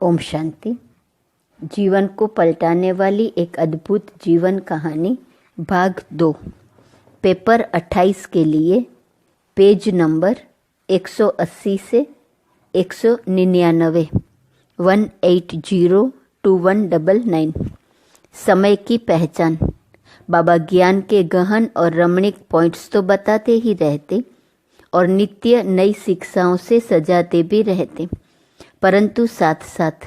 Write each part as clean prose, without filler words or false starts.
ओम शांति। जीवन को पलटाने वाली एक अद्भुत जीवन कहानी भाग 2 पेपर 28 के लिए पेज नंबर 180 से 199 180 to 199। समय की पहचान। बाबा ज्ञान के गहन और रमणीक पॉइंट्स तो बताते ही रहते और नित्य नई शिक्षाओं से सजाते भी रहते, परंतु साथ साथ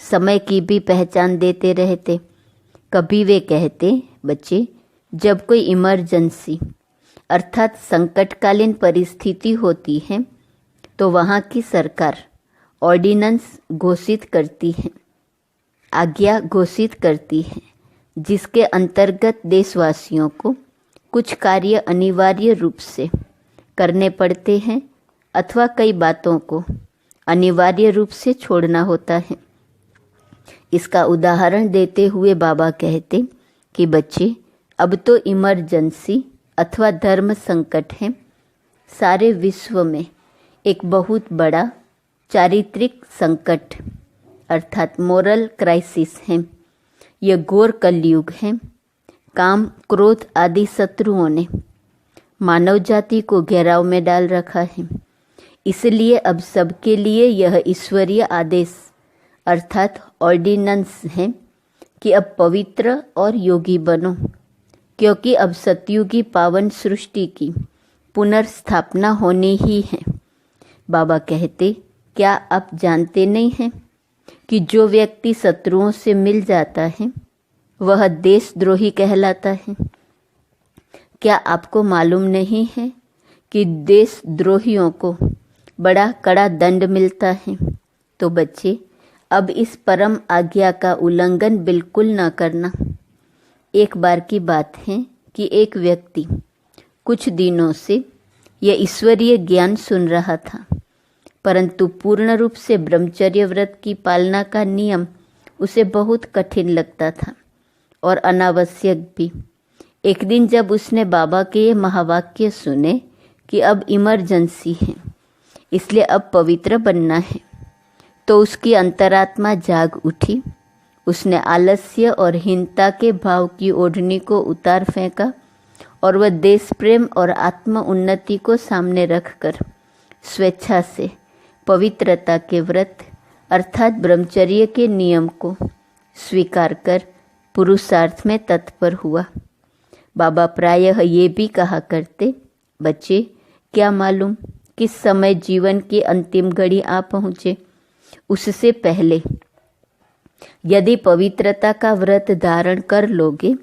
समय की भी पहचान देते रहते। कभी वे कहते, बच्चे, जब कोई इमरजेंसी अर्थात संकटकालीन परिस्थिति होती है तो वहाँ की सरकार ऑर्डिनेंस घोषित करती है, आज्ञा घोषित करती है, जिसके अंतर्गत देशवासियों को कुछ कार्य अनिवार्य रूप से करने पड़ते हैं अथवा कई बातों को अनिवार्य रूप से छोड़ना होता है। इसका उदाहरण देते हुए बाबा कहते कि बच्चे, अब तो इमरजेंसी अथवा धर्म संकट है, सारे विश्व में एक बहुत बड़ा चारित्रिक संकट अर्थात मोरल क्राइसिस है। यह घोर कलयुग है। काम, क्रोध आदि शत्रुओं ने मानव जाति को घेराव में डाल रखा है। इसलिए अब सबके लिए यह ईश्वरीय आदेश अर्थात ऑर्डिनेंस है कि अब पवित्र और योगी बनो, क्योंकि अब सतयुगी पावन सृष्टि की पुनर्स्थापना होनी ही है। बाबा कहते, क्या आप जानते नहीं हैं कि जो व्यक्ति शत्रुओं से मिल जाता है वह देशद्रोही कहलाता है? क्या आपको मालूम नहीं है कि देशद्रोहियों को बड़ा कड़ा दंड मिलता है? तो बच्चे, अब इस परम आज्ञा का उल्लंघन बिल्कुल न करना। एक बार की बात है कि एक व्यक्ति कुछ दिनों से यह ईश्वरीय ज्ञान सुन रहा था, परंतु पूर्ण रूप से ब्रह्मचर्य व्रत की पालना का नियम उसे बहुत कठिन लगता था और अनावश्यक भी। एक दिन जब उसने बाबा के ये महावाक्य सुने कि अब इमरजेंसी है, इसलिए अब पवित्र बनना है, तो उसकी अंतरात्मा जाग उठी। उसने आलस्य और हीनता के भाव की ओढ़नी को उतार फेंका और वह देश प्रेम और आत्म उन्नति को सामने रखकर स्वेच्छा से पवित्रता के व्रत अर्थात ब्रह्मचर्य के नियम को स्वीकार कर पुरुषार्थ में तत्पर हुआ। बाबा प्रायः ये भी कहा करते, बच्चे, क्या मालूम किस समय जीवन की अंतिम घड़ी आ पहुँचे, उससे पहले यदि पवित्रता का व्रत धारण कर लोगे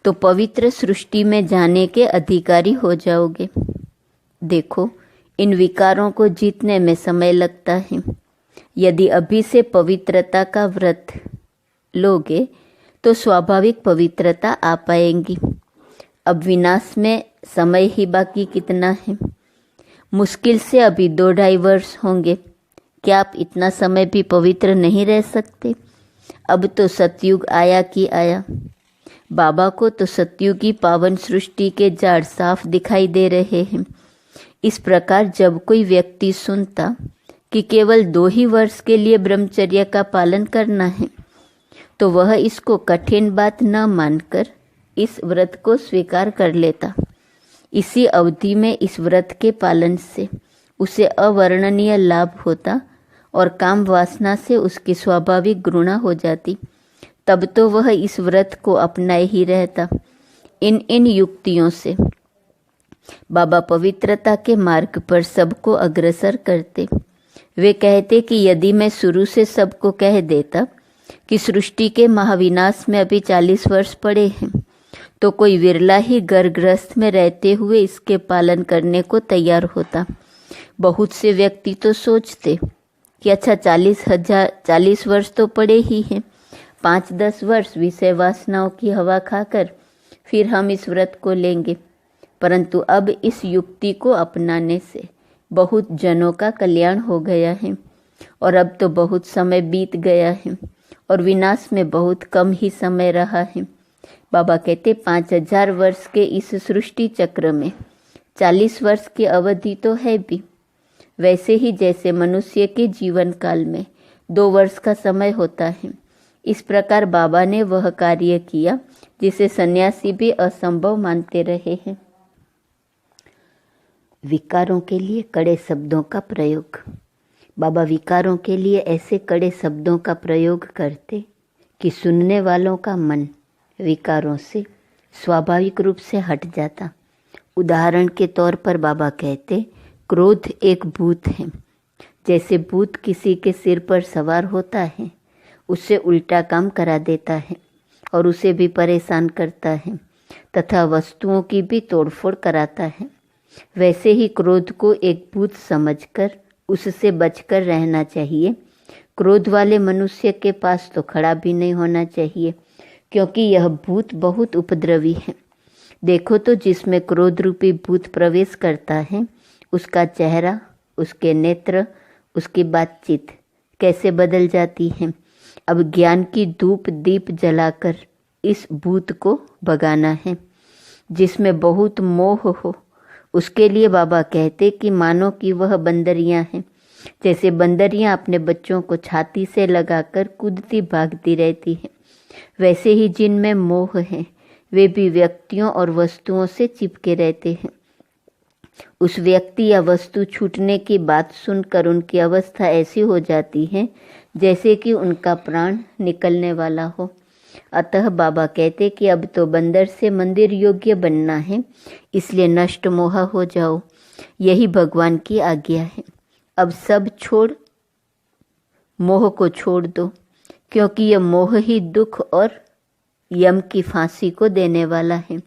तो पवित्र सृष्टि में जाने के अधिकारी हो जाओगे। देखो, इन विकारों को जीतने में समय लगता है। यदि अभी से पवित्रता का व्रत लोगे तो स्वाभाविक पवित्रता आ पाएंगी। अब विनाश में समय ही बाकी कितना है? मुश्किल से अभी 2-2.5 वर्ष होंगे। क्या आप इतना समय भी पवित्र नहीं रह सकते? अब तो सतयुग आया कि आया। बाबा को तो सतयुगी पावन सृष्टि के जाड़ साफ दिखाई दे रहे हैं। इस प्रकार जब कोई व्यक्ति सुनता कि केवल 2 ही वर्ष के लिए ब्रह्मचर्य का पालन करना है, तो वह इसको कठिन बात न मानकर इस व्रत को स्वीकार कर लेता। इसी अवधि में इस व्रत के पालन से उसे अवर्णनीय लाभ होता और काम वासना से उसकी स्वाभाविक घृणा हो जाती। तब तो वह इस व्रत को अपनाए ही रहता। इन युक्तियों से बाबा पवित्रता के मार्ग पर सबको अग्रसर करते। वे कहते कि यदि मैं शुरू से सबको कह देता कि सृष्टि के महाविनाश में अभी 40 वर्ष पड़े हैं, तो कोई विरला ही गर्भग्रस्त में रहते हुए इसके पालन करने को तैयार होता। बहुत से व्यक्ति तो सोचते कि अच्छा 40 वर्ष तो पड़े ही हैं, 5-10 वर्ष विषय वासनाओं की हवा खाकर फिर हम इस व्रत को लेंगे। परंतु अब इस युक्ति को अपनाने से बहुत जनों का कल्याण हो गया है और अब तो बहुत समय बीत गया है और विनाश में बहुत कम ही समय रहा है। बाबा कहते 5000 वर्ष के इस सृष्टि चक्र में 40 वर्ष की अवधि तो है भी। वैसे ही जैसे मनुष्य के जीवन काल में 2 वर्ष का समय होता है। इस प्रकार बाबा ने वह कार्य किया जिसे सन्यासी भी असंभव मानते रहे हैं। विकारों के लिए कड़े शब्दों का प्रयोग। बाबा विकारों के लिए ऐसे कड़े शब्दों का प्रयोग करते कि सुनने वालों का मन विकारों से स्वाभाविक रूप से हट जाता। उदाहरण के तौर पर बाबा कहते, क्रोध एक भूत है। जैसे भूत किसी के सिर पर सवार होता है, उससे उल्टा काम करा देता है और उसे भी परेशान करता है तथा वस्तुओं की भी तोड़फोड़ कराता है, वैसे ही क्रोध को एक भूत समझकर उससे बचकर रहना चाहिए। क्रोध वाले मनुष्य के पास तो खड़ा भी नहीं होना चाहिए, क्योंकि यह भूत बहुत उपद्रवी है। देखो तो जिसमें क्रोध रूपी भूत प्रवेश करता है, उसका चेहरा, उसके नेत्र, उसकी बातचीत कैसे बदल जाती है। अब ज्ञान की धूप दीप जलाकर इस भूत को भगाना है। जिसमें बहुत मोह हो, उसके लिए बाबा कहते कि मानो कि वह बंदरियां हैं। जैसे बंदरियां अपने बच्चों को छाती से लगाकर कूदती भागती रहती हैं, वैसे ही जिनमें मोह है वे भी व्यक्तियों और वस्तुओं से चिपके रहते हैं। उस व्यक्ति या वस्तु छूटने की बात सुनकर उनकी अवस्था ऐसी हो जाती है जैसे कि उनका प्राण निकलने वाला हो। अतः बाबा कहते कि अब तो बंदर से मंदिर योग्य बनना है, इसलिए नष्ट मोह हो जाओ। यही भगवान की आज्ञा है। अब सब छोड़, मोह को छोड़ दो, क्योंकि यह मोह ही दुख और यम की फांसी को देने वाला है।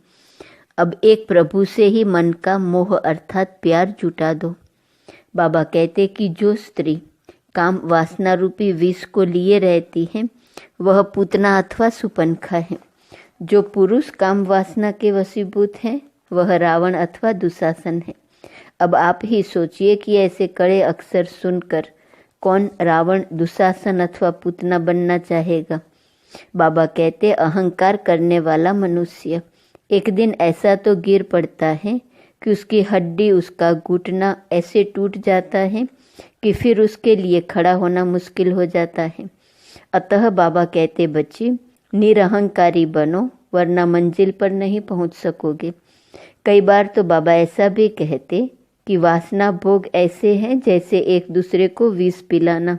अब एक प्रभु से ही मन का मोह अर्थात प्यार जुटा दो। बाबा कहते कि जो स्त्री काम वासना रूपी विष को लिए रहती है, वह पूतना अथवा सुपनखा है। जो पुरुष काम वासना के वशीभूत है, वह रावण अथवा दुशासन है। अब आप ही सोचिए कि ऐसे कड़े अक्षर सुनकर कौन रावण, दुशासन अथवा पूतना बनना चाहेगा। बाबा कहते अहंकार करने वाला मनुष्य एक दिन ऐसा तो गिर पड़ता है कि उसकी हड्डी, उसका घुटना ऐसे टूट जाता है कि फिर उसके लिए खड़ा होना मुश्किल हो जाता है। अतः बाबा कहते बच्चे निरहंकारी बनो, वरना मंजिल पर नहीं पहुंच सकोगे। कई बार तो बाबा ऐसा भी कहते कि वासना भोग ऐसे हैं जैसे एक दूसरे को विष पिलाना,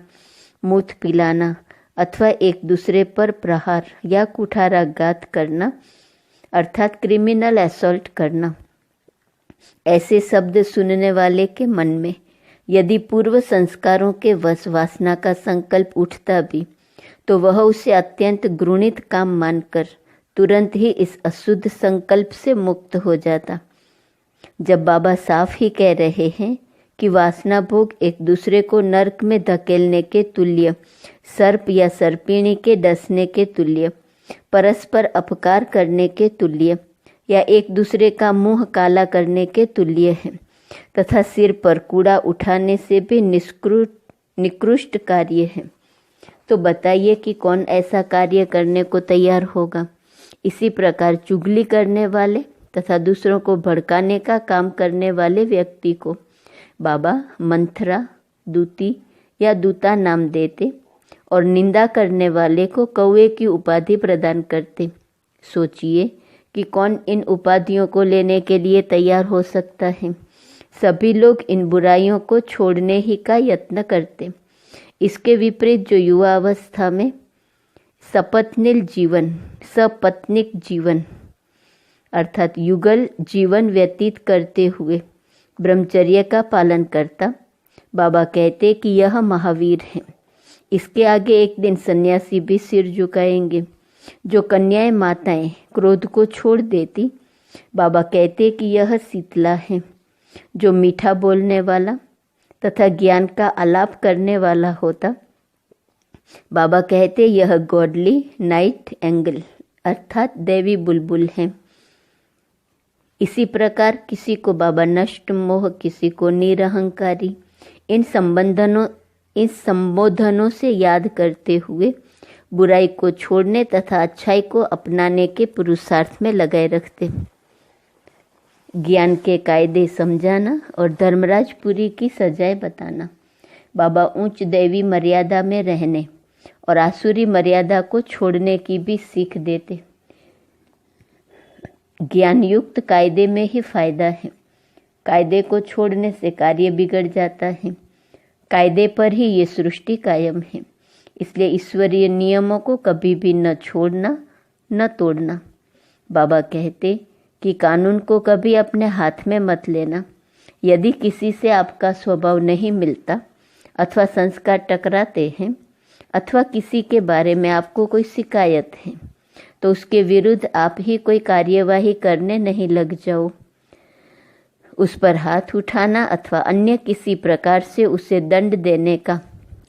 मूत पिलाना अथवा एक दूसरे पर प्रहार या कुठाराघात करना अर्थात क्रिमिनल असॉल्ट करना। ऐसे शब्द सुनने वाले के मन में यदि पूर्व संस्कारों के वश वासना का संकल्प उठता भी, तो वह उसे अत्यंत घृणित काम मानकर तुरंत ही इस अशुद्ध संकल्प से मुक्त हो जाता। जब बाबा साफ ही कह रहे हैं कि वासना भोग एक दूसरे को नरक में धकेलने के तुल्य, सर्प या सर्पिणी के डसने के तुल्य, परस्पर अपकार करने के तुल्य या एक दूसरे का मुंह काला करने के तुल्य है, तथा सिर पर कूड़ा उठाने से भी निकृष्ट कार्य है, तो बताइए कि कौन ऐसा कार्य करने को तैयार होगा। इसी प्रकार चुगली करने वाले तथा दूसरों को भड़काने का काम करने वाले व्यक्ति को बाबा मंथरा, दूती या दूता नाम देते और निंदा करने वाले को कौवे की उपाधि प्रदान करते। सोचिए कि कौन इन उपाधियों को लेने के लिए तैयार हो सकता है। सभी लोग इन बुराइयों को छोड़ने ही का यत्न करते। इसके विपरीत जो युवा अवस्था में सपत्निक जीवन अर्थात युगल जीवन व्यतीत करते हुए ब्रह्मचर्य का पालन करता, बाबा कहते कि यह महावीर है। इसके आगे एक दिन सन्यासी भी सिर झुकाएंगे। जो कन्याएं माताएं क्रोध को छोड़ देती, बाबा कहते कि यह शीतला है। जो मीठा बोलने वाला तथा ज्ञान का आलाप करने वाला होता, बाबा कहते यह गॉडली नाइट एंगल अर्थात देवी बुलबुल है। इसी प्रकार किसी को बाबा नष्ट मोह, किसी को निरहंकारी, इन संबोधनों से याद करते हुए बुराई को छोड़ने तथा अच्छाई को अपनाने के पुरुषार्थ में लगाए रखते। ज्ञान के कायदे समझाना और धर्मराजपुरी की सजाएं बताना। बाबा उच्च दैवी मर्यादा में रहने और आसुरी मर्यादा को छोड़ने की भी सीख देते। ज्ञान युक्त कायदे में ही फायदा है। कायदे को छोड़ने से कार्य बिगड़ जाता है। कायदे पर ही ये सृष्टि कायम है। इसलिए ईश्वरीय नियमों को कभी भी न छोड़ना न तोड़ना। बाबा कहते कि कानून को कभी अपने हाथ में मत लेना। यदि किसी से आपका स्वभाव नहीं मिलता अथवा संस्कार टकराते हैं अथवा किसी के बारे में आपको कोई शिकायत है तो उसके विरुद्ध आप ही कोई कार्यवाही करने नहीं लग जाओ। उस पर हाथ उठाना अथवा अन्य किसी प्रकार से उसे दंड देने का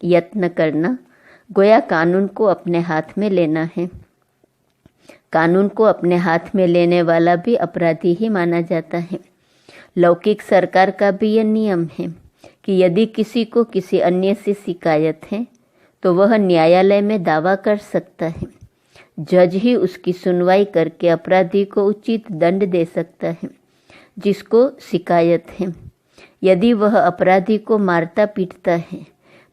यत्न करना गोया कानून को अपने हाथ में लेना है। कानून को अपने हाथ में लेने वाला भी अपराधी ही माना जाता है। लौकिक सरकार का भी यह नियम है कि यदि किसी को किसी अन्य से शिकायत है तो वह न्यायालय में दावा कर सकता है। जज ही उसकी सुनवाई करके अपराधी को उचित दंड दे सकता है जिसको शिकायत है। यदि वह अपराधी को मारता पीटता है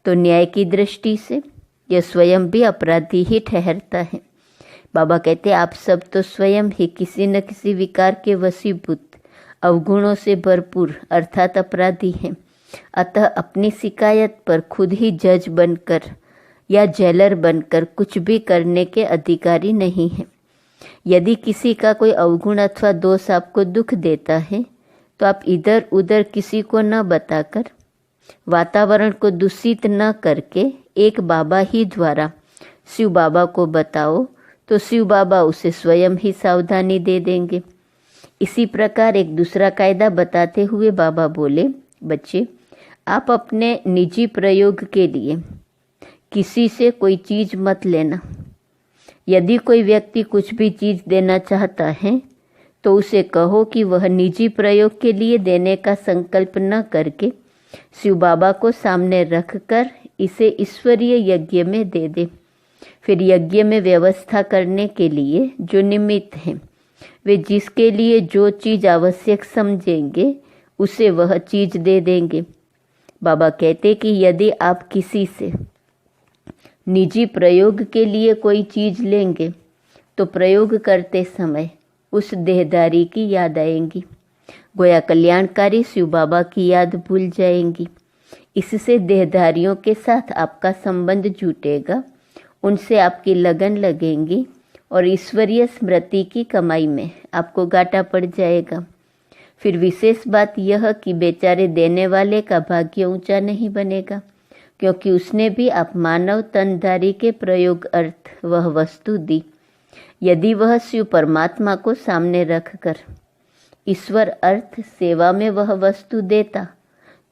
तो न्याय की दृष्टि से यह स्वयं भी अपराधी ही ठहरता है। बाबा कहते आप सब तो स्वयं ही किसी न किसी विकार के वशीभूत अवगुणों से भरपूर अर्थात अपराधी हैं। अतः अपनी शिकायत पर खुद ही जज बनकर या जेलर बनकर कुछ भी करने के अधिकारी नहीं हैं। यदि किसी का कोई अवगुण अथवा दोष आपको दुख देता है तो आप इधर उधर किसी को न बताकर, वातावरण को दूषित न करके एक बाबा ही द्वारा शिव बाबा को बताओ तो शिव बाबा उसे स्वयं ही सावधानी दे देंगे। इसी प्रकार एक दूसरा कायदा बताते हुए बाबा बोले, बच्चे आप अपने निजी प्रयोग के लिए किसी से कोई चीज़ मत लेना। यदि कोई व्यक्ति कुछ भी चीज़ देना चाहता है तो उसे कहो कि वह निजी प्रयोग के लिए देने का संकल्प न करके शिव बाबा को सामने रखकर इसे ईश्वरीय यज्ञ में दे दे। फिर यज्ञ में व्यवस्था करने के लिए जो निमित्त हैं वे जिसके लिए जो चीज़ आवश्यक समझेंगे उसे वह चीज़ दे देंगे। बाबा कहते कि यदि आप किसी से निजी प्रयोग के लिए कोई चीज़ लेंगे तो प्रयोग करते समय उस देहधारी की याद आएंगी। गोया कल्याणकारी शिव बाबा की याद भूल जाएंगी। इससे देहधारियों के साथ आपका संबंध जुटेगा, उनसे आपकी लगन लगेंगी और ईश्वरीय स्मृति की कमाई में आपको घाटा पड़ जाएगा। फिर विशेष बात यह कि बेचारे देने वाले का भाग्य ऊंचा नहीं बनेगा, क्योंकि उसने भी आप मानव तनधारी के प्रयोग अर्थ वह वस्तु दी। यदि वह शिव परमात्मा को सामने रखकर ईश्वर अर्थ सेवा में वह वस्तु देता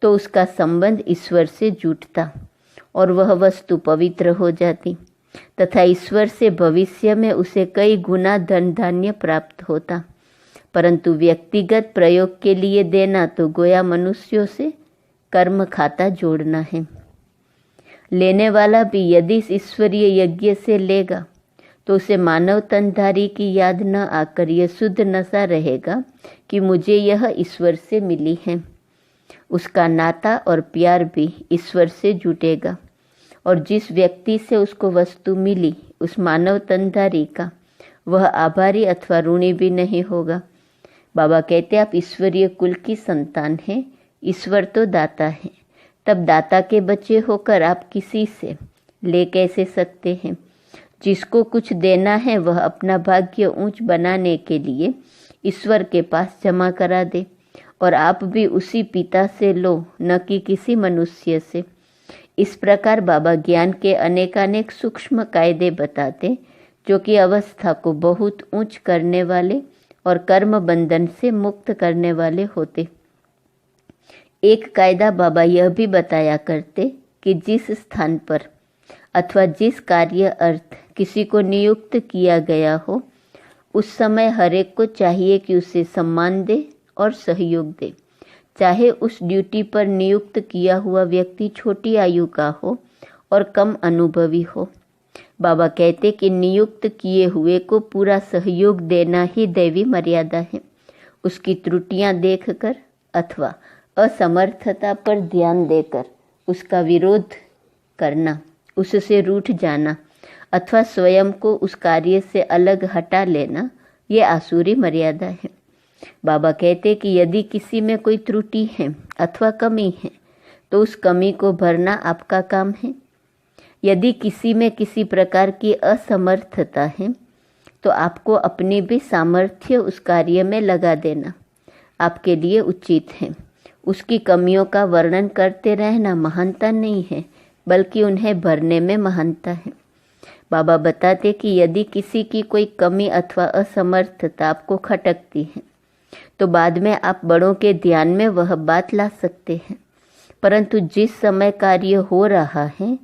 तो उसका संबंध ईश्वर से जुटता और वह वस्तु पवित्र हो जाती तथा ईश्वर से भविष्य में उसे कई गुना धन धान्य प्राप्त होता। परंतु व्यक्तिगत प्रयोग के लिए देना तो गोया मनुष्यों से कर्म खाता जोड़ना है। लेने वाला भी यदि इस ईश्वरीय यज्ञ से लेगा तो उसे मानव तनधारी की याद न आकर यह शुद्ध नशा रहेगा कि मुझे यह ईश्वर से मिली है। उसका नाता और प्यार भी ईश्वर से जुटेगा और जिस व्यक्ति से उसको वस्तु मिली उस मानव तनधारी का वह आभारी अथवा ऋणी भी नहीं होगा। बाबा कहते आप ईश्वरीय कुल की संतान हैं, ईश्वर तो दाता है। तब दाता के बच्चे होकर आप किसी से ले कैसे सकते हैं? जिसको कुछ देना है वह अपना भाग्य ऊंच बनाने के लिए ईश्वर के पास जमा करा दे और आप भी उसी पिता से लो, न कि किसी मनुष्य से। इस प्रकार बाबा ज्ञान के अनेकानेक सूक्ष्म कायदे बताते जो कि अवस्था को बहुत ऊंच करने वाले और कर्म बंधन से मुक्त करने वाले होते। एक कायदा बाबा यह भी बताया करते कि जिस स्थान पर अथवा जिस कार्य अर्थ किसी को नियुक्त किया गया हो उस समय हर एक को चाहिए कि उसे सम्मान दे और सहयोग दे, चाहे उस ड्यूटी पर नियुक्त किया हुआ व्यक्ति छोटी आयु का हो और कम अनुभवी हो। बाबा कहते कि नियुक्त किए हुए को पूरा सहयोग देना ही दैवी मर्यादा है। उसकी त्रुटियां देखकर अथवा असमर्थता पर ध्यान देकर उसका विरोध करना, उससे रूठ जाना अथवा स्वयं को उस कार्य से अलग हटा लेना, ये आसुरी मर्यादा है। बाबा कहते कि यदि किसी में कोई त्रुटि है अथवा कमी है तो उस कमी को भरना आपका काम है। यदि किसी में किसी प्रकार की असमर्थता है तो आपको अपनी भी सामर्थ्य उस कार्य में लगा देना आपके लिए उचित है। उसकी कमियों का वर्णन करते रहना महानता नहीं है, बल्कि उन्हें भरने में महानता है। बाबा बताते कि यदि किसी की कोई कमी अथवा असमर्थता आपको खटकती है तो बाद में आप बड़ों के ध्यान में वह बात ला सकते हैं, परंतु जिस समय कार्य हो रहा है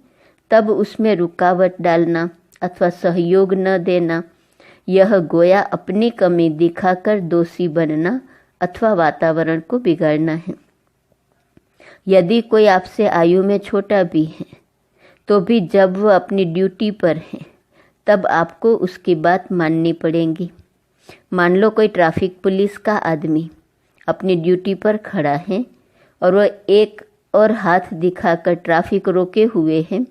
तब उसमें रुकावट डालना अथवा सहयोग न देना, यह गोया अपनी कमी दिखाकर दोषी बनना अथवा वातावरण को बिगाड़ना है। यदि कोई आपसे आयु में छोटा भी है तो भी जब वह अपनी ड्यूटी पर है तब आपको उसकी बात माननी पड़ेगी। मान लो कोई ट्रैफिक पुलिस का आदमी अपनी ड्यूटी पर खड़ा है और वह एक और हाथ दिखाकर ट्रैफिक रोके हुए है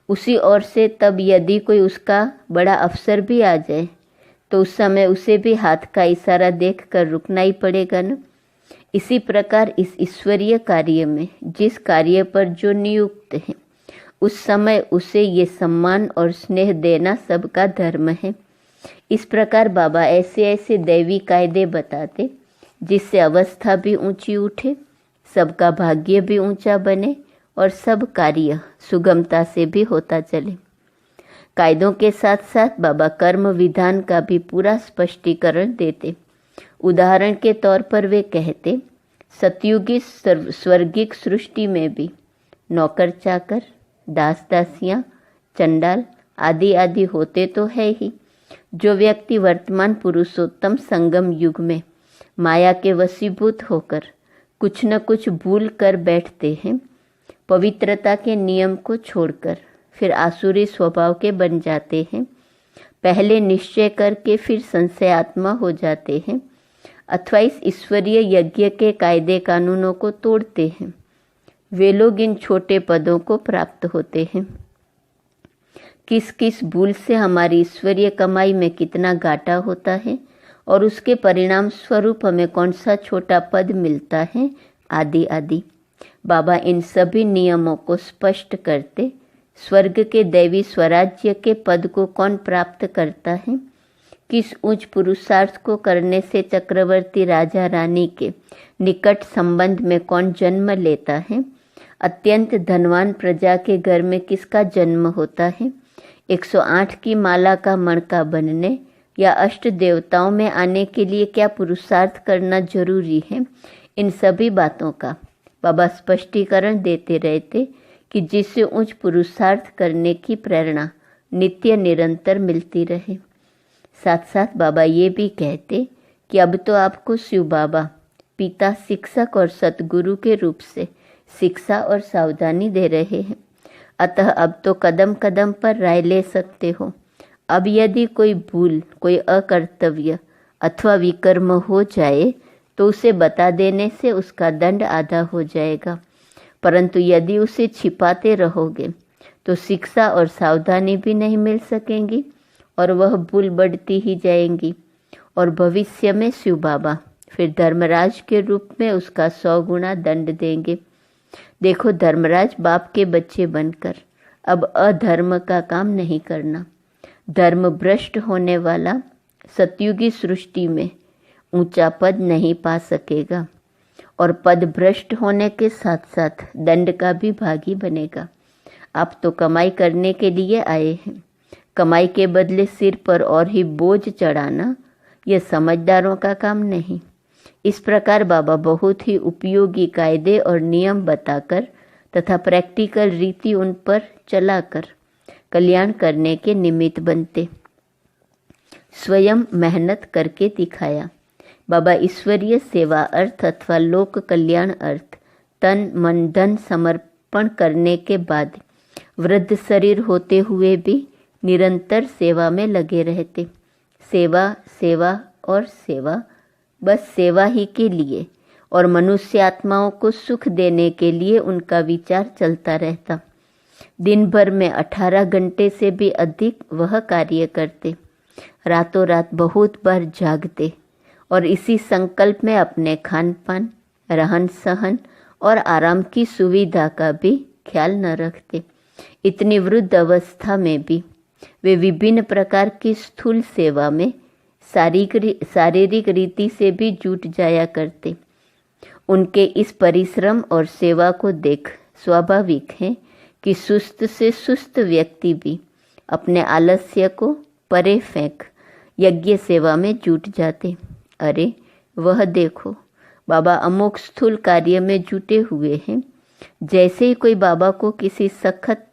उसी ओर से, तब यदि कोई उसका बड़ा अफसर भी आ जाए तो उस समय उसे भी हाथ का इशारा देखकर रुकना ही पड़ेगा ना। इसी प्रकार इस ईश्वरीय कार्य में जिस कार्य पर जो नियुक्त है उस समय उसे ये सम्मान और स्नेह देना सबका धर्म है। इस प्रकार बाबा ऐसे ऐसे दैवी कायदे बताते जिससे अवस्था भी ऊंची उठे, सबका भाग्य भी ऊंचा बने और सब कार्य सुगमता से भी होता चले। कायदों के साथ साथ बाबा कर्म विधान का भी पूरा स्पष्टीकरण देते। उदाहरण के तौर पर वे कहते, सतयुगी स्वर्गिक सृष्टि में भी नौकर चाकर, दास दासियाँ, चंडाल आदि आदि होते तो है ही। जो व्यक्ति वर्तमान पुरुषोत्तम संगम युग में माया के वशीभूत होकर कुछ न कुछ भूल कर बैठते हैं, पवित्रता के नियम को छोड़कर फिर आसुरी स्वभाव के बन जाते हैं, पहले निश्चय करके फिर संशयात्मा हो जाते हैं अथवा इस ईश्वरीय यज्ञ के कायदे कानूनों को तोड़ते हैं, वे लोग इन छोटे पदों को प्राप्त होते हैं। किस किस भूल से हमारी ईश्वरीय कमाई में कितना घाटा होता है और उसके परिणाम स्वरूप हमें कौन सा छोटा पद मिलता है आदि आदि। बाबा इन सभी नियमों को स्पष्ट करते स्वर्ग के दैवी स्वराज्य के पद को कौन प्राप्त करता है, किस उच्च पुरुषार्थ को करने से चक्रवर्ती राजा रानी के निकट संबंध में कौन जन्म लेता है, अत्यंत धनवान प्रजा के घर में किसका जन्म होता है, 108 की माला का मणका बनने या अष्ट देवताओं में आने के लिए क्या पुरुषार्थ करना जरूरी है, इन सभी बातों का बाबा स्पष्टीकरण देते रहते कि जिससे उच्च पुरुषार्थ करने की प्रेरणा नित्य निरंतर मिलती रहे। साथ साथ बाबा ये भी कहते कि अब तो आपको शिव बाबा पिता, शिक्षक और सतगुरु के रूप से शिक्षा और सावधानी दे रहे हैं, अतः अब तो कदम कदम पर राय ले सकते हो। अब यदि कोई भूल, कोई अकर्तव्य अथवा विकर्म हो जाए तो उसे बता देने से उसका दंड आधा हो जाएगा, परंतु यदि उसे छिपाते रहोगे तो शिक्षा और सावधानी भी नहीं मिल सकेंगी और वह भूल बढ़ती ही जाएंगी और भविष्य में शिव बाबा फिर धर्मराज के रूप में उसका 100 गुना दंड देंगे। देखो, धर्मराज बाप के बच्चे बनकर अब अधर्म का काम नहीं करना। धर्म भ्रष्ट होने वाला सतयुगी सृष्टि में ऊंचा पद नहीं पा सकेगा और पद भ्रष्ट होने के साथ साथ दंड का भी भागी बनेगा। आप तो कमाई करने के लिए आए हैं, कमाई के बदले सिर पर और ही बोझ चढ़ाना यह समझदारों का काम नहीं। इस प्रकार बाबा बहुत ही उपयोगी कायदे और नियम बताकर तथा प्रैक्टिकल रीति उन पर चलाकर कल्याण करने के निमित्त बनते। स्वयं मेहनत करके दिखाया। बाबा ईश्वरीय सेवा अर्थ अथवा लोक कल्याण अर्थ तन मन धन समर्पण करने के बाद वृद्ध शरीर होते हुए भी निरंतर सेवा में लगे रहते। सेवा, सेवा और सेवा, बस सेवा ही के लिए और मनुष्य आत्माओं को सुख देने के लिए उनका विचार चलता रहता। दिन भर में 18 घंटे से भी अधिक वह कार्य करते। रातों रात बहुत बार जागते और इसी संकल्प में अपने खान पान, रहन सहन और आराम की सुविधा का भी ख्याल न रखते। इतनी वृद्ध अवस्था में भी वे विभिन्न प्रकार की स्थूल सेवा में शारीरिक रीति से भी जुट जाया करते। उनके इस परिश्रम और सेवा को देख स्वाभाविक है कि सुस्त से सुस्त व्यक्ति भी अपने आलस्य को परे फेंक यज्ञ सेवा में जुट जाते। अरे वह देखो, बाबा अमुक स्थूल कार्य में जुटे हुए हैं। जैसे ही कोई बाबा को किसी सख्त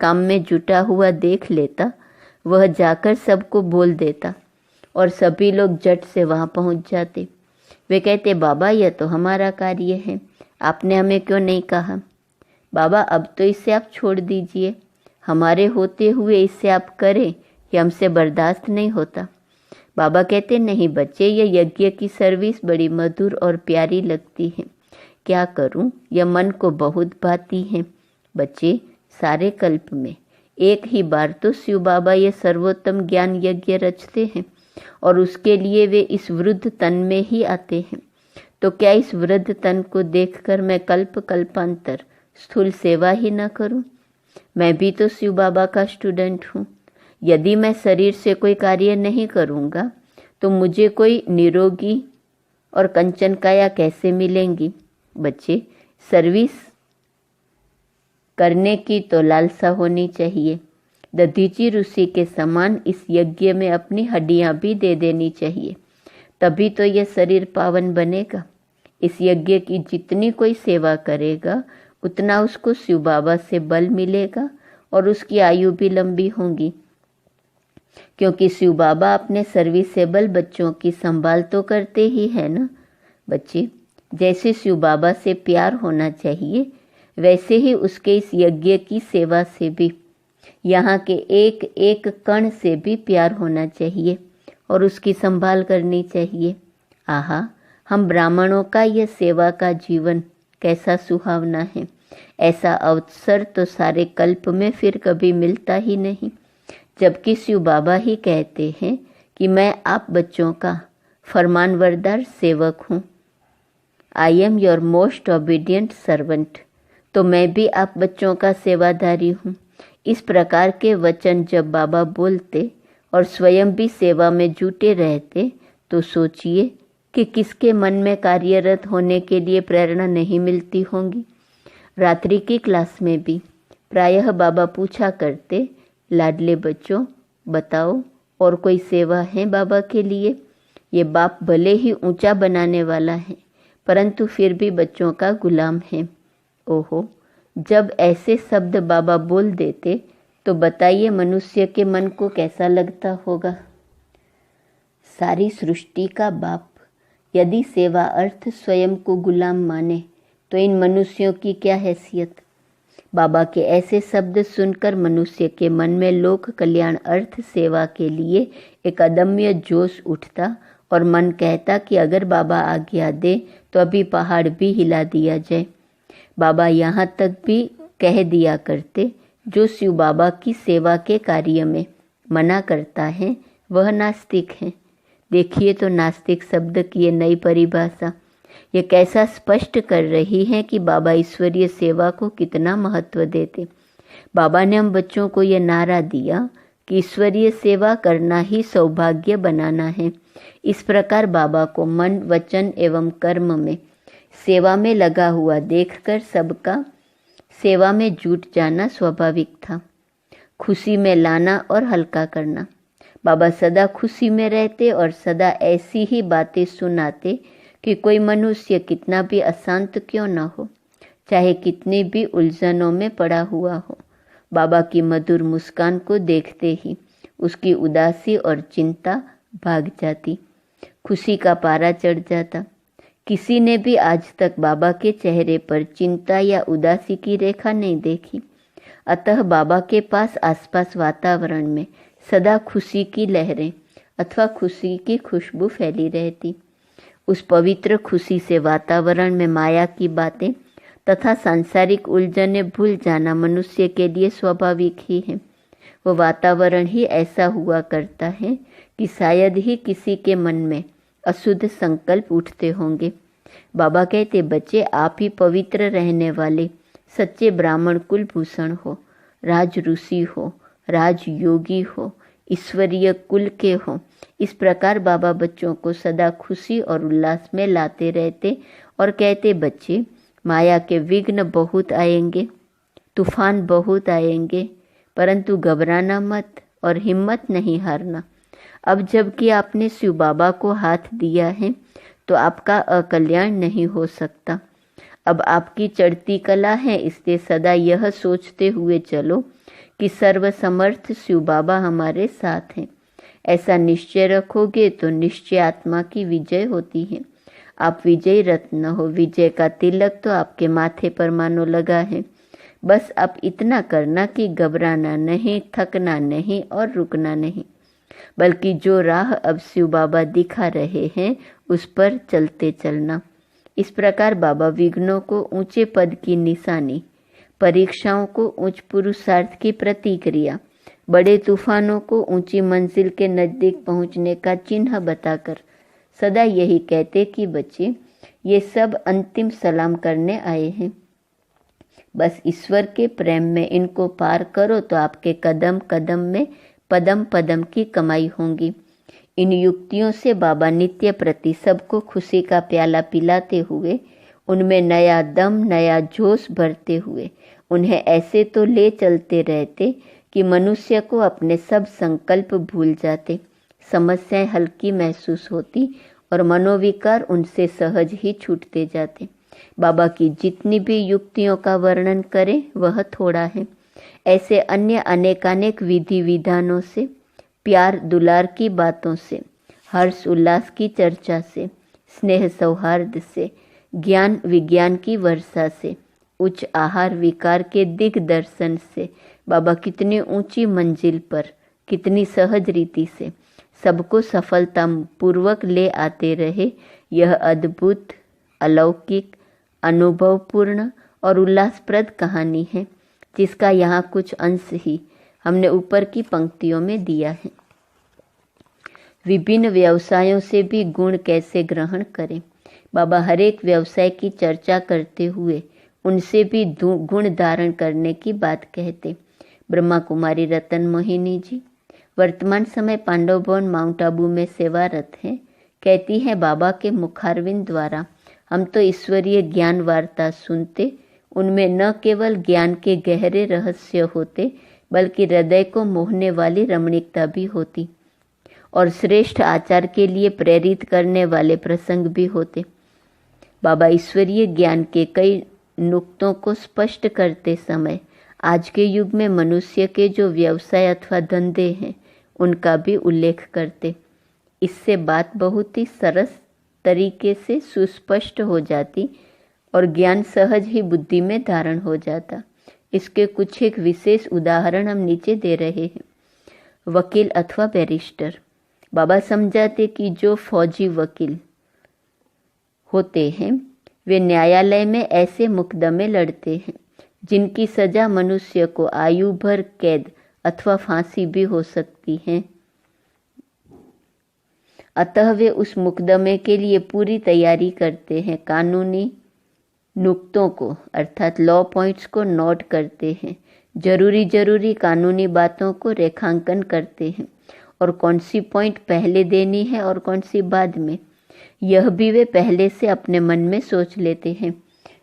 काम में जुटा हुआ देख लेता, वह जाकर सबको बोल देता और सभी लोग झट से वहाँ पहुँच जाते। वे कहते, बाबा यह तो हमारा कार्य है, आपने हमें क्यों नहीं कहा? बाबा अब तो इसे आप छोड़ दीजिए, हमारे होते हुए इसे आप करें, ये हमसे बर्दाश्त नहीं होता। बाबा कहते, नहीं बच्चे, ये यज्ञ की सर्विस बड़ी मधुर और प्यारी लगती है, क्या करूं, यह मन को बहुत भाती है। बच्चे, सारे कल्प में एक ही बार तो शिव बाबा ये सर्वोत्तम ज्ञान यज्ञ रचते हैं और उसके लिए वे इस वृद्ध तन में ही आते हैं। तो क्या इस वृद्ध तन को देखकर मैं कल्प कल्पांतर स्थूल सेवा ही न करूं? मैं भी तो शिव बाबा का स्टूडेंट हूँ। यदि मैं शरीर से कोई कार्य नहीं करूँगा तो मुझे कोई निरोगी और कंचन काया कैसे मिलेंगी? बच्चे, सर्विस करने की तो लालसा होनी चाहिए। दधीची ऋषि के समान इस यज्ञ में अपनी हड्डियां भी दे देनी चाहिए, तभी तो यह शरीर पावन बनेगा। इस यज्ञ की जितनी कोई सेवा करेगा उतना उसको शिव बाबा से बल मिलेगा और उसकी आयु भी लंबी होगी, क्योंकि शिव बाबा अपने सर्विसेबल बच्चों की संभाल तो करते ही है ना। बच्चे, जैसे शिव बाबा से प्यार होना चाहिए वैसे ही उसके इस यज्ञ की सेवा से भी, यहाँ के एक एक कण से भी प्यार होना चाहिए और उसकी संभाल करनी चाहिए। आहा, हम ब्राह्मणों का यह सेवा का जीवन कैसा सुहावना है। ऐसा अवसर तो सारे कल्प में फिर कभी मिलता ही नहीं, जबकि शिव बाबा ही कहते हैं कि मैं आप बच्चों का फरमानबरदार सेवक हूँ। I am your most obedient servant. तो मैं भी आप बच्चों का सेवाधारी हूँ। इस प्रकार के वचन जब बाबा बोलते और स्वयं भी सेवा में जुटे रहते तो सोचिए कि किसके मन में कार्यरत होने के लिए प्रेरणा नहीं मिलती होगी। रात्रि की क्लास में भी प्रायः बाबा पूछा करते, लाडले बच्चों बताओ और कोई सेवा है बाबा के लिए? ये बाप भले ही ऊंचा बनाने वाला है परंतु फिर भी बच्चों का गुलाम है। ओहो, जब ऐसे शब्द बाबा बोल देते तो बताइए मनुष्य के मन को कैसा लगता होगा। सारी सृष्टि का बाप यदि सेवा अर्थ स्वयं को गुलाम माने तो इन मनुष्यों की क्या हैसियत। बाबा के ऐसे शब्द सुनकर मनुष्य के मन में लोक कल्याण अर्थ सेवा के लिए एक अदम्य जोश उठता और मन कहता कि अगर बाबा आज्ञा दे तो अभी पहाड़ भी हिला दिया जाए। बाबा यहाँ तक भी कह दिया करते, जो शिव बाबा की सेवा के कार्य में मना करता है वह नास्तिक है। देखिए तो नास्तिक शब्द की ये नई परिभाषा, ये कैसा स्पष्ट कर रही है कि बाबा ईश्वरीय सेवा को कितना महत्व देते। बाबा ने हम बच्चों को ये नारा दिया कि ईश्वरीय सेवा करना ही सौभाग्य बनाना है। इस प्रकार बाबा को मन, वचन एवं कर्म में सेवा में लगा हुआ देखकर सबका सेवा में जुट जाना स्वाभाविक था। खुशी में लाना और हल्का करना। बाबा सदा खुशी में रहते और सदा ऐसी ही बातें सुनाते कि कोई मनुष्य कितना भी अशांत क्यों न हो, चाहे कितनी भी उलझनों में पड़ा हुआ हो, बाबा की मधुर मुस्कान को देखते ही उसकी उदासी और चिंता भाग जाती, खुशी का पारा चढ़ जाता। किसी ने भी आज तक बाबा के चेहरे पर चिंता या उदासी की रेखा नहीं देखी। अतः बाबा के पास आसपास वातावरण में सदा खुशी की लहरें अथवा खुशी की खुशबू फैली रहती। उस पवित्र खुशी से वातावरण में माया की बातें तथा सांसारिक उलझनें भूल जाना मनुष्य के लिए स्वाभाविक ही है। वो वातावरण ही ऐसा हुआ करता है कि शायद ही किसी के मन में अशुद्ध संकल्प उठते होंगे। बाबा कहते, बच्चे आप ही पवित्र रहने वाले सच्चे ब्राह्मण कुलभूषण हो, राज ऋषि हो, राज योगी हो, ईश्वरीय कुल के हो। इस प्रकार बाबा बच्चों को सदा खुशी और उल्लास में लाते रहते और कहते, बच्चे माया के विघ्न बहुत आएंगे, तूफान बहुत आएंगे, परंतु घबराना मत और हिम्मत नहीं हारना। अब जबकि आपने शिव बाबा को हाथ दिया है तो आपका अकल्याण नहीं हो सकता। अब आपकी चढ़ती कला है, इसलिए सदा यह सोचते हुए चलो कि सर्वसमर्थ शिव बाबा हमारे साथ हैं। ऐसा निश्चय रखोगे तो निश्चय आत्मा की विजय होती है। आप विजयी रत्न हो, विजय का तिलक तो आपके माथे पर मानो लगा है। बस आप इतना करना कि घबराना नहीं, थकना नहीं और रुकना नहीं, बल्कि जो राह अब शिव बाबा दिखा रहे हैं उस पर चलते चलना। इस प्रकार बाबा विघ्नों को ऊंचे पद की निशानी, परीक्षाओं को उच्च पुरुषार्थ की प्रतिक्रिया, बड़े तूफानों को ऊंची मंजिल के नजदीक पहुंचने का चिन्ह बताकर सदा यही कहते कि बच्चे ये सब अंतिम सलाम करने आए हैं। बस ईश्वर के प्रेम में इनको पार करो तो आपके कदम कदम में पदम पदम की कमाई होंगी। इन युक्तियों से बाबा नित्य प्रति सबको खुशी का प्याला पिलाते हुए, उनमें नया दम नया जोश भरते हुए उन्हें ऐसे तो ले चलते रहते कि मनुष्य को अपने सब संकल्प भूल जाते, समस्याएं हल्की महसूस होती और मनोविकार उनसे सहज ही छूटते जाते। बाबा की जितनी भी युक्तियों का वर्णन करें वह थोड़ा है। ऐसे अन्य अनेकानेक विधि विधानों से, प्यार दुलार की बातों से, हर्ष उल्लास की चर्चा से, स्नेह सौहार्द से, ज्ञान विज्ञान की वर्षा से, उच्च आहार विकार के दिग्दर्शन से बाबा कितनी ऊंची मंजिल पर कितनी सहज रीति से सबको सफलता पूर्वक ले आते रहे। यह अद्भुत, अलौकिक, अनुभवपूर्ण और उल्लासप्रद कहानी है, जिसका यहाँ कुछ अंश ही हमने ऊपर की पंक्तियों में दिया है। विभिन्न व्यवसायों से भी गुण कैसे ग्रहण करें। बाबा हर एक व्यवसाय की चर्चा करते हुए उनसे भी गुण धारण करने की बात कहते। ब्रह्मा कुमारी रतन मोहिनी जी वर्तमान समय पांडव भवन माउंट आबू में सेवारत हैं। कहती है, बाबा के मुखारविंद द्वारा हम तो ईश्वरीय ज्ञान वार्ता सुनते, उनमें न केवल ज्ञान के गहरे रहस्य होते बल्कि हृदय को मोहने वाली रमणीकता भी होती और श्रेष्ठ आचार के लिए प्रेरित करने वाले प्रसंग भी होते। बाबा ईश्वरीय ज्ञान के कई नुक्तों को स्पष्ट करते समय आज के युग में मनुष्य के जो व्यवसाय अथवा धंधे हैं उनका भी उल्लेख करते। इससे बात बहुत ही सरस तरीके से सुस्पष्ट हो जाती और ज्ञान सहज ही बुद्धि में धारण हो जाता। इसके कुछ एक विशेष उदाहरण हम नीचे दे रहे हैं। वकील अथवा बैरिस्टर। बाबा समझाते कि जो फौजी वकील होते हैं वे न्यायालय में ऐसे मुकदमे लड़ते हैं जिनकी सजा मनुष्य को आयु भर कैद अथवा फांसी भी हो सकती है। अतः वे उस मुकदमे के लिए पूरी तैयारी करते हैं, कानूनी नुक्तों को अर्थात लॉ पॉइंट्स को नोट करते हैं, जरूरी कानूनी बातों को रेखांकन करते हैं और कौन सी पॉइंट पहले देनी है और कौन सी बाद में, यह भी वे पहले से अपने मन में सोच लेते हैं।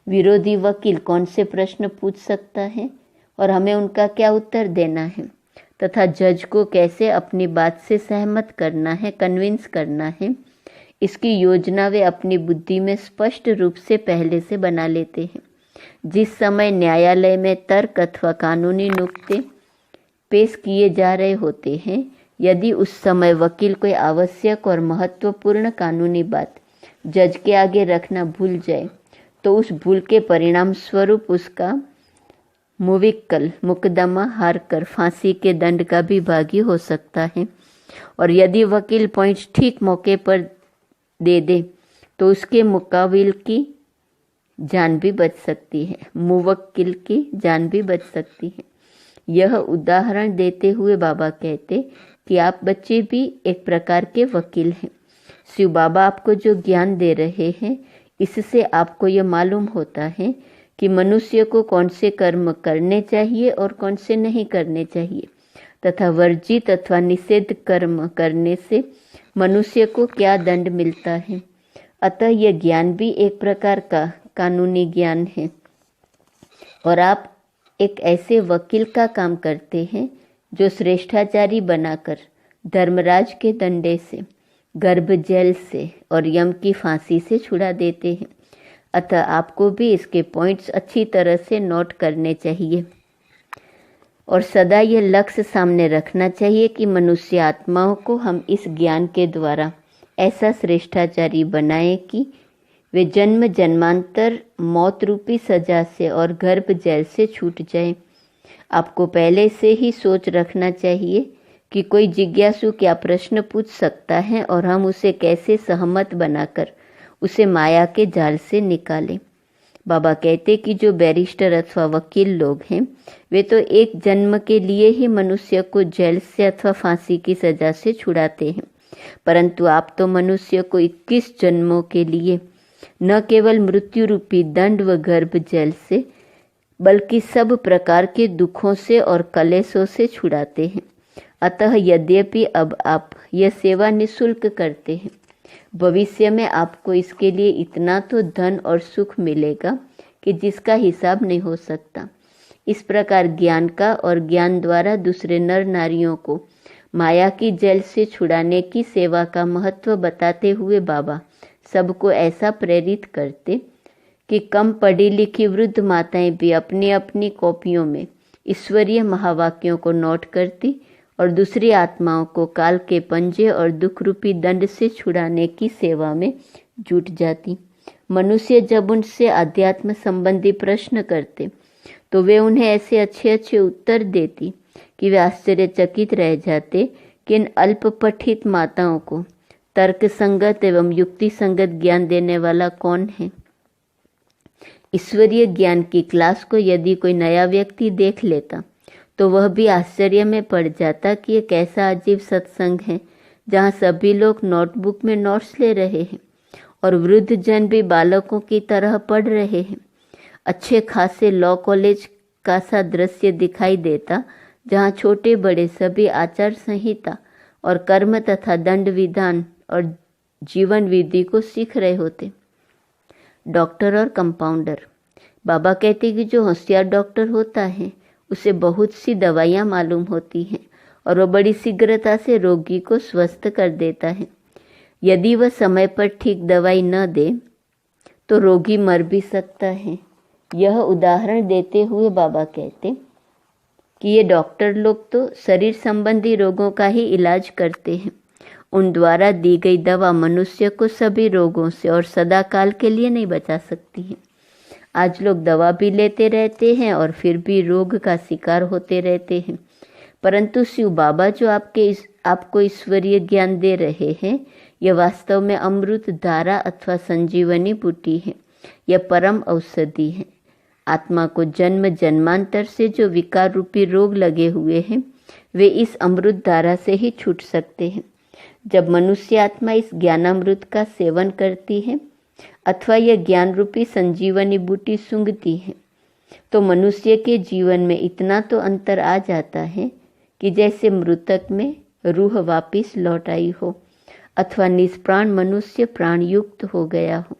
विरोधी वकील कौन से प्रश्न पूछ सकता है और हमें उनका क्या उत्तर देना है तथा जज को कैसे अपनी बात से सहमत करना है, कन्विंस करना है, इसकी योजना वे अपनी बुद्धि में स्पष्ट रूप से पहले से बना लेते हैं। जिस समय न्यायालय में तर्क अथवा कानूनी नुक्ते पेश किए जा रहे होते हैं, यदि उस समय वकील कोई आवश्यक और महत्वपूर्ण कानूनी बात जज के आगे रखना भूल जाए तो उस भूल के परिणाम स्वरूप उसका मुवक्किल मुकदमा हार कर फांसी के दंड का भी भागी हो सकता है। और यदि वकील पॉइंट्स ठीक मौके पर दे दे तो उसके मुकाबिल की जान भी बच सकती है, मुवक्किल की जान भी बच सकती है। यह उदाहरण देते हुए बाबा कहते कि आप बच्चे भी एक प्रकार के वकील हैं। शिव बाबा आपको जो ज्ञान दे रहे हैं, इससे आपको यह मालूम होता है कि मनुष्य को कौन से कर्म करने चाहिए और कौन से नहीं करने चाहिए, तथा वर्जित अथवा निषेध कर्म करने से मनुष्य को क्या दंड मिलता है। अतः यह ज्ञान भी एक प्रकार का कानूनी ज्ञान है और आप एक ऐसे वकील का काम करते हैं जो श्रेष्ठाचारी बनाकर धर्मराज के दंडे से, गर्भ जेल से और यम की फांसी से छुड़ा देते हैं। अतः आपको भी इसके पॉइंट्स अच्छी तरह से नोट करने चाहिए और सदा यह लक्ष्य सामने रखना चाहिए कि मनुष्य आत्माओं को हम इस ज्ञान के द्वारा ऐसा श्रेष्ठाचारी बनाएं कि वे जन्म जन्मांतर मौत रूपी सजा से और गर्भ जेल से छूट जाएं। आपको पहले से ही सोच रखना चाहिए कि कोई जिज्ञासु क्या प्रश्न पूछ सकता है और हम उसे कैसे सहमत बनाकर उसे माया के जाल से निकालें। बाबा कहते कि जो बैरिस्टर अथवा वकील लोग हैं, वे तो एक जन्म के लिए ही मनुष्य को जेल से अथवा फांसी की सजा से छुड़ाते हैं, परंतु आप तो मनुष्य को 21 जन्मों के लिए न केवल मृत्यु रूपी दंड व गर्भ जेल से, बल्कि सब प्रकार के दुखों से और कलेशों से छुड़ाते हैं। अतः यद्यपि अब आप यह सेवा निःशुल्क करते हैं, भविष्य में आपको इसके लिए इतना तो धन और सुख मिलेगा कि जिसका हिसाब नहीं हो सकता। इस प्रकार ज्ञान का और ज्ञान द्वारा दूसरे नर नारियों को माया की जेल से छुड़ाने की सेवा का महत्व बताते हुए बाबा सबको ऐसा प्रेरित करते कि कम पढ़ी लिखी वृद्ध माताएं भी अपनी अपनी कॉपियों में ईश्वरीय महावाक्यों को नोट करती और दूसरी आत्माओं को काल के पंजे और दुख रूपी दंड से छुड़ाने की सेवा में जुट जाती। मनुष्य जब उनसे अध्यात्म संबंधी प्रश्न करते तो वे उन्हें ऐसे अच्छे अच्छे उत्तर देती कि वे आश्चर्यचकित रह जाते कि इन अल्प पठित माताओं को तर्क संगत एवं युक्ति संगत ज्ञान देने वाला कौन है। ईश्वरीय ज्ञान की क्लास को यदि कोई नया व्यक्ति देख लेता तो वह भी आश्चर्य में पड़ जाता कि ये कैसा अजीब सत्संग है, जहाँ सभी लोग नोटबुक में नोट्स ले रहे हैं और वृद्ध जन भी बालकों की तरह पढ़ रहे हैं। अच्छे खासे लॉ कॉलेज का सा दृश्य दिखाई देता, जहाँ छोटे बड़े सभी आचार संहिता और कर्म तथा दंड विधान और जीवन विधि को सीख रहे होते। डॉक्टर और कंपाउंडर। बाबा कहते कि जो होशियार डॉक्टर होता है उसे बहुत सी दवाइयाँ मालूम होती हैं और वह बड़ी शीघ्रता से रोगी को स्वस्थ कर देता है। यदि वह समय पर ठीक दवाई न दे तो रोगी मर भी सकता है। यह उदाहरण देते हुए बाबा कहते कि ये डॉक्टर लोग तो शरीर संबंधी रोगों का ही इलाज करते हैं। उन द्वारा दी गई दवा मनुष्य को सभी रोगों से और सदाकाल के लिए नहीं बचा सकती है। आज लोग दवा भी लेते रहते हैं और फिर भी रोग का शिकार होते रहते हैं, परंतु शिव बाबा जो आपको ईश्वरीय ज्ञान दे रहे हैं, यह वास्तव में अमृत धारा अथवा संजीवनी बूटी है। यह परम औषधि है। आत्मा को जन्म जन्मांतर से जो विकार रूपी रोग लगे हुए हैं, वे इस अमृत धारा से ही छूट सकते हैं। जब मनुष्य आत्मा इस ज्ञानामृत का सेवन करती है अथवा यह ज्ञान रूपी संजीवनी बूटी सूंघती है, तो मनुष्य के जीवन में इतना तो अंतर आ जाता है कि जैसे मृतक में रूह वापिस लौट आई हो अथवा निष्प्राण मनुष्य प्राण युक्त हो गया हो।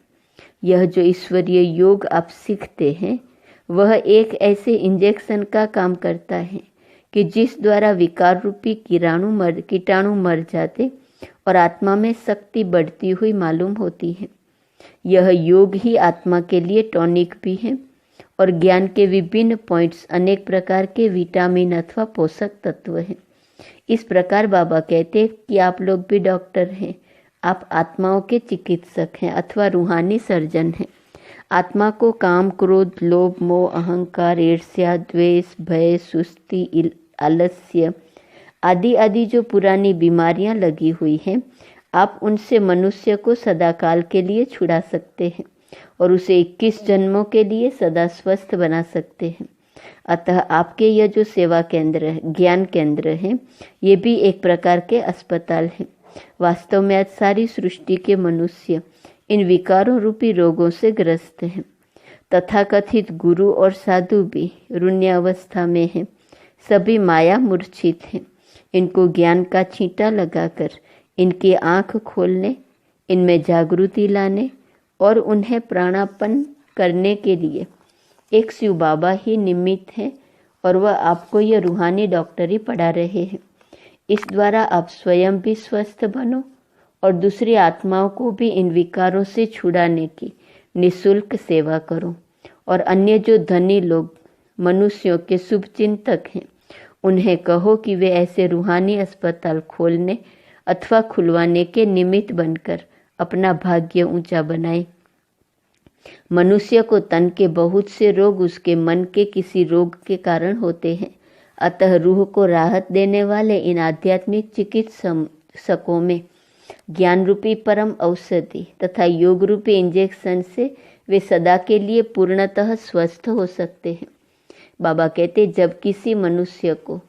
यह जो ईश्वरीय योग आप सीखते हैं, वह एक ऐसे इंजेक्शन का काम करता है कि जिस द्वारा विकार रूपी कीटाणु मर जाते और आत्मा में शक्ति बढ़ती हुई मालूम होती है। यह योग ही आत्मा के लिए टॉनिक भी है और ज्ञान के विभिन्न पॉइंट्स अनेक प्रकार के विटामिन अथवा पोषक तत्व हैं। इस प्रकार बाबा कहते हैं कि आप लोग भी डॉक्टर हैं, आप आत्माओं के चिकित्सक हैं अथवा रूहानी सर्जन हैं। आत्मा को काम, क्रोध, लोभ, मोह, अहंकार, ईर्ष्या, द्वेष, भय, सुस्ती, आलस्य आदि आदि जो पुरानी बीमारियां लगी हुई हैं, आप उनसे मनुष्य को सदाकाल के लिए छुड़ा सकते हैं और उसे 21 जन्मों के लिए सदा स्वस्थ बना सकते हैं। अतः आपके यह जो सेवा केंद्र है, ज्ञान केंद्र है, ये भी एक प्रकार के अस्पताल है। वास्तव में आज सारी सृष्टि के मनुष्य इन विकारों रूपी रोगों से ग्रस्त हैं। तथाकथित गुरु और साधु भी रुण्य अवस्था में हैं। सभी माया मूर्छित हैं। इनको ज्ञान का छींटा लगाकर इनकी आँख खोलने, इनमें जागृति लाने और उन्हें प्राणापन करने के लिए एक शिव बाबा ही निमित्त है और वह आपको यह रूहानी डॉक्टरी पढ़ा रहे हैं। इस द्वारा आप स्वयं भी स्वस्थ बनो और दूसरी आत्माओं को भी इन विकारों से छुड़ाने की निःशुल्क सेवा करो। और अन्य जो धनी लोग मनुष्यों के शुभ चिंतक हैं, उन्हें कहो कि वे ऐसे रूहानी अस्पताल खोलने अथवा खुलवाने के निमित्त बनकर अपना भाग्य ऊंचा बनाए। मनुष्य को तन के बहुत से रोग उसके मन के किसी रोग के कारण होते हैं। अतः रूह को राहत देने वाले इन आध्यात्मिक चिकित्सकों में ज्ञान रूपी परम औषधि तथा योग रूपी इंजेक्शन से वे सदा के लिए पूर्णतः स्वस्थ हो सकते हैं। बाबा कहते, जब किसी मनुष्य को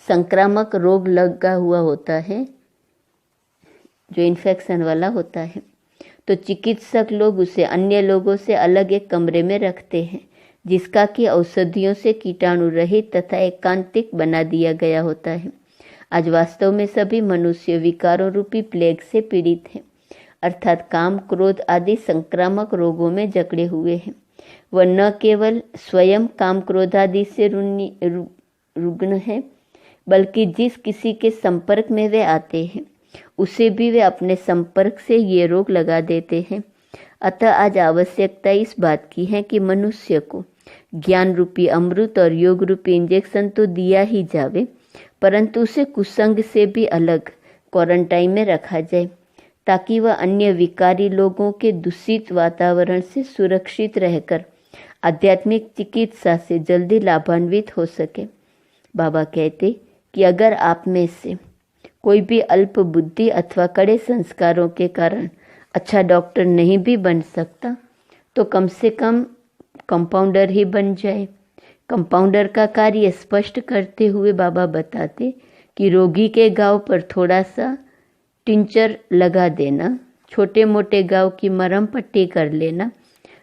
संक्रामक रोग लगा हुआ होता है, जो इन्फेक्शन वाला होता है, तो चिकित्सक लोग उसे अन्य लोगों से अलग एक कमरे में रखते हैं, जिसका कि औषधियों से कीटाणु रहित तथा एकांतिक बना दिया गया होता है। आज वास्तव में सभी मनुष्य विकारों रूपी प्लेग से पीड़ित हैं, अर्थात काम, क्रोध आदि संक्रामक रोगों में जकड़े हुए हैं। वह न केवल स्वयं काम, क्रोध आदि से रुग्ण है, बल्कि जिस किसी के संपर्क में वे आते हैं उसे भी वे अपने संपर्क से ये रोग लगा देते हैं। अतः आज आवश्यकता इस बात की है कि मनुष्य को ज्ञान रूपी अमृत और योग रूपी इंजेक्शन तो दिया ही जावे, परंतु उसे कुसंग से भी अलग क्वारंटाइन में रखा जाए, ताकि वह अन्य विकारी लोगों के दूषित वातावरण से सुरक्षित रहकर आध्यात्मिक चिकित्सा से जल्दी लाभान्वित हो सके। बाबा कहते कि अगर आप में से कोई भी अल्प बुद्धि अथवा कड़े संस्कारों के कारण अच्छा डॉक्टर नहीं भी बन सकता, तो कम से कम कंपाउंडर ही बन जाए। कंपाउंडर का कार्य स्पष्ट करते हुए बाबा बताते कि रोगी के घाव पर थोड़ा सा टिंचर लगा देना, छोटे मोटे घाव की मरहम पट्टी कर लेना,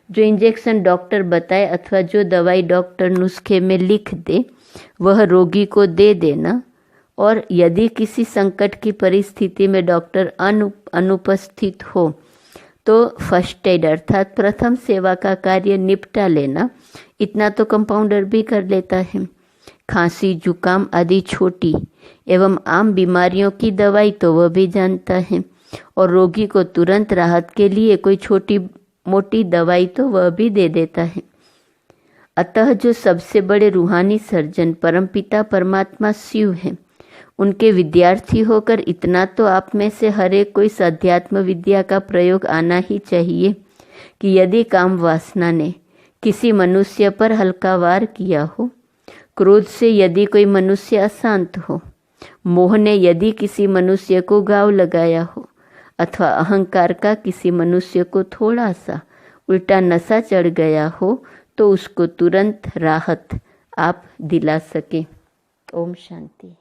जो इंजेक्शन डॉक्टर बताए अथवा जो दवाई डॉक्टर नुस्खे में लिख दे वह रोगी को दे देना, और यदि किसी संकट की परिस्थिति में डॉक्टर अनुपस्थित हो तो फर्स्ट एड अर्थात प्रथम सेवा का कार्य निपटा लेना, इतना तो कंपाउंडर भी कर लेता है। खांसी, जुकाम आदि छोटी एवं आम बीमारियों की दवाई तो वह भी जानता है, और रोगी को तुरंत राहत के लिए कोई छोटी मोटी दवाई तो वह भी दे देता है। अतः जो सबसे बड़े रूहानी सर्जन परमपिता परमात्मा शिव हैं, उनके विद्यार्थी होकर इतना तो आप में से हर एक को इस अध्यात्म विद्या का प्रयोग आना ही चाहिए कि यदि काम वासना ने किसी मनुष्य पर हल्का वार किया हो, क्रोध से यदि कोई मनुष्य अशांत हो, मोह ने यदि किसी मनुष्य को घाव लगाया हो, अथवा अहंकार का किसी मनुष्य को थोड़ा सा उल्टा नशा चढ़ गया हो, तो उसको तुरंत राहत आप दिला सके। ओम शांति।